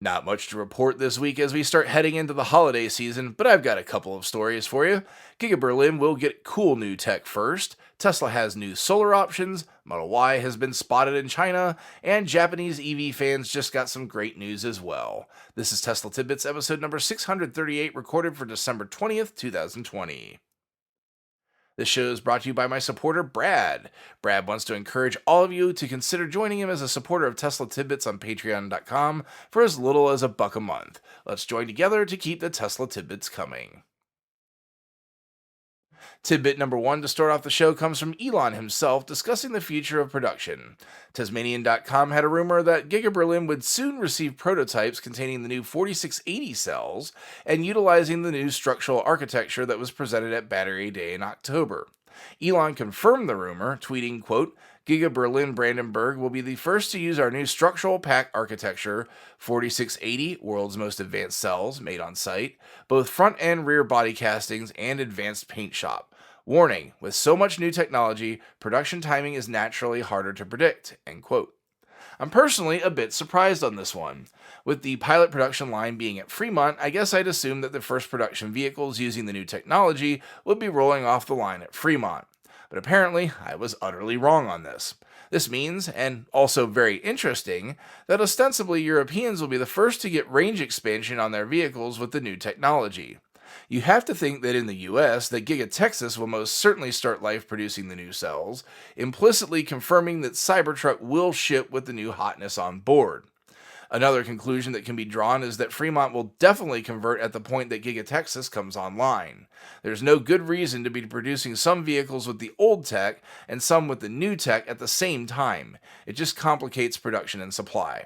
Not much to report this week as we start heading into the holiday season, but I've got a couple of stories for you. GigaBerlin will get cool new tech first. Tesla has new solar options. Model Y has been spotted in China, and Japanese EV fans just got some great news as well. This is Tesla Tidbits episode number 638, recorded for December 20th, 2020. This show is brought to you by my supporter, Brad. Brad wants to encourage all of you to consider joining him as a supporter of Tesla Tidbits on patreon.com for as little as $1 a month. Let's join together to keep the Tesla Tidbits coming. Tidbit number 1 to start off the show comes from Elon himself discussing the future of production. Tasmanian.com had a rumor that GigaBerlin would soon receive prototypes containing the new 4680 cells and utilizing the new structural architecture that was presented at Battery Day in October. Elon confirmed the rumor, tweeting, quote, GigaBerlin Brandenburg will be the first to use our new structural pack architecture, 4680, world's most advanced cells, made on site, both front and rear body castings, and advanced paint shop. Warning, with so much new technology, production timing is naturally harder to predict, end quote. I'm personally a bit surprised on this one. With the pilot production line being at Fremont, I guess I'd assume that the first production vehicles using the new technology would be rolling off the line at Fremont. But apparently, I was utterly wrong on this. This means, and also very interesting, that ostensibly Europeans will be the first to get range expansion on their vehicles with the new technology. You have to think that in the US, that Giga Texas will most certainly start life producing the new cells, implicitly confirming that Cybertruck will ship with the new hotness on board. Another conclusion that can be drawn is that Fremont will definitely convert at the point that Giga Texas comes online. There's no good reason to be producing some vehicles with the old tech and some with the new tech at the same time. It just complicates production and supply.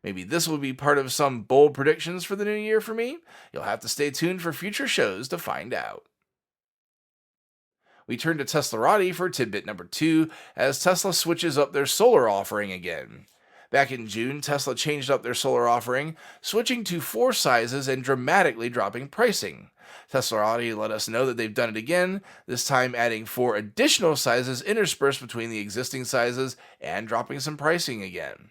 Maybe this will be part of some bold predictions for the new year for me? You'll have to stay tuned for future shows to find out. We turn to Teslarati for tidbit number 2 as Tesla switches up their solar offering again. Back in June, Tesla changed up their solar offering, switching to 4 sizes and dramatically dropping pricing. Teslarati let us know that they've done it again, this time adding 4 additional sizes interspersed between the existing sizes and dropping some pricing again.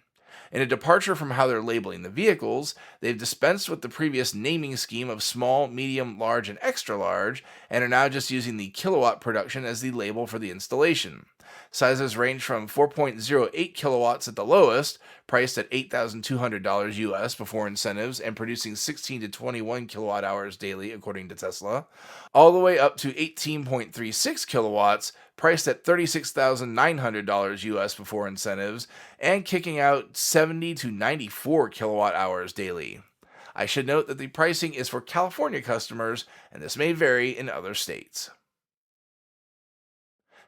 In a departure from how they're labeling the vehicles, they've dispensed with the previous naming scheme of small, medium, large, and extra large, and are now just using the kilowatt production as the label for the installation. Sizes range from 4.08 kilowatts at the lowest, priced at $8,200 US before incentives and producing 16 to 21 kilowatt hours daily according to Tesla, all the way up to 18.36 kilowatts, priced at $36,900 US before incentives, and kicking out 70 to 94 kilowatt hours daily. I should note that the pricing is for California customers, and this may vary in other states.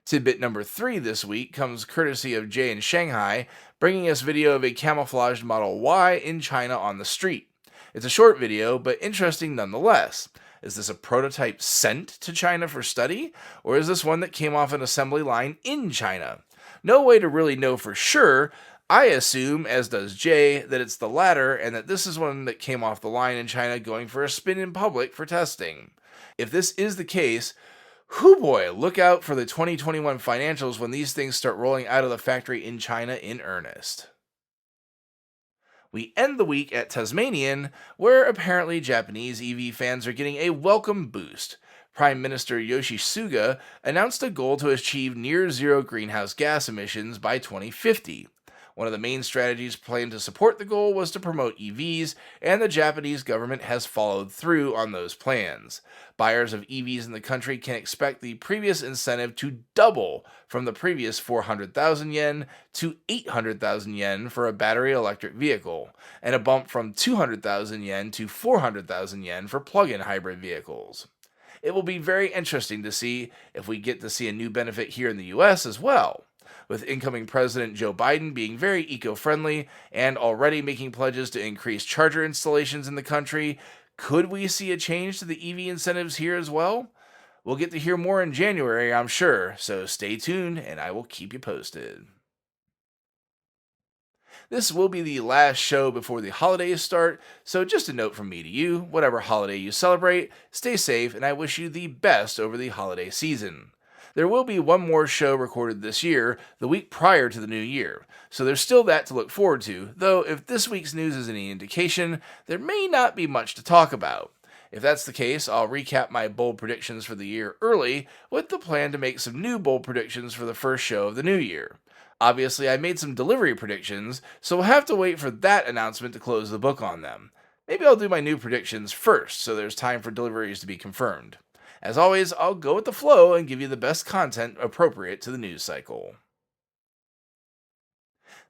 Tidbit number 3 this week comes courtesy of Jay in Shanghai, bringing us video of a camouflaged Model Y in China on the street. It's a short video, but interesting nonetheless. Is this a prototype sent to China for study, or is this one that came off an assembly line in China? No way to really know for sure. I assume, as does Jay, that it's the latter and that this is one that came off the line in China going for a spin in public for testing. If this is the case, whoo boy, look out for the 2021 financials when these things start rolling out of the factory in China in earnest. We end the week at Tasmanian, where apparently Japanese EV fans are getting a welcome boost. Prime Minister Yoshisuga announced a goal to achieve near zero greenhouse gas emissions by 2050. One of the main strategies planned to support the goal was to promote EVs, and the Japanese government has followed through on those plans. Buyers of EVs in the country can expect the previous incentive to double from the previous 400,000 yen to 800,000 yen for a battery electric vehicle, and a bump from 200,000 yen to 400,000 yen for plug-in hybrid vehicles. It will be very interesting to see if we get to see a new benefit here in the US as well. With incoming President Joe Biden being very eco-friendly and already making pledges to increase charger installations in the country, could we see a change to the EV incentives here as well? We'll get to hear more in January, I'm sure, so stay tuned and I will keep you posted. This will be the last show before the holidays start, so just a note from me to you, whatever holiday you celebrate, stay safe and I wish you the best over the holiday season. There will be one more show recorded this year, the week prior to the new year, so there's still that to look forward to, though if this week's news is any indication, there may not be much to talk about. If that's the case, I'll recap my bold predictions for the year early, with the plan to make some new bold predictions for the first show of the new year. Obviously, I made some delivery predictions, so we'll have to wait for that announcement to close the book on them. Maybe I'll do my new predictions first, so there's time for deliveries to be confirmed. As always, I'll go with the flow and give you the best content appropriate to the news cycle.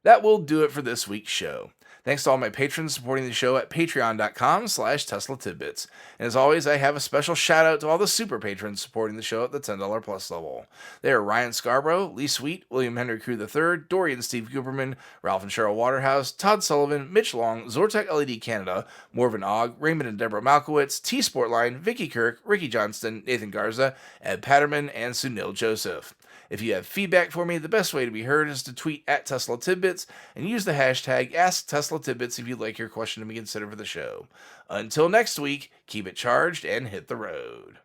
That will do it for this week's show. Thanks to all my patrons supporting the show at patreon.com/Tesla Tidbits. And as always, I have a special shout out to all the super patrons supporting the show at the $10 plus level. They are Ryan Scarborough, Lee Sweet, William Henry Crew III, Dorian Steve Cooperman, Ralph and Cheryl Waterhouse, Todd Sullivan, Mitch Long, Zortec LED Canada, Morven Ogg, Raymond and Deborah Malkowitz, T Sportline, Vicky Kirk, Ricky Johnston, Nathan Garza, Ed Patterman, and Sunil Joseph. If you have feedback for me, the best way to be heard is to tweet at Tesla Tidbits and use the hashtag AskTeslaTidbits if you'd like your question to be considered for the show. Until next week, keep it charged and hit the road.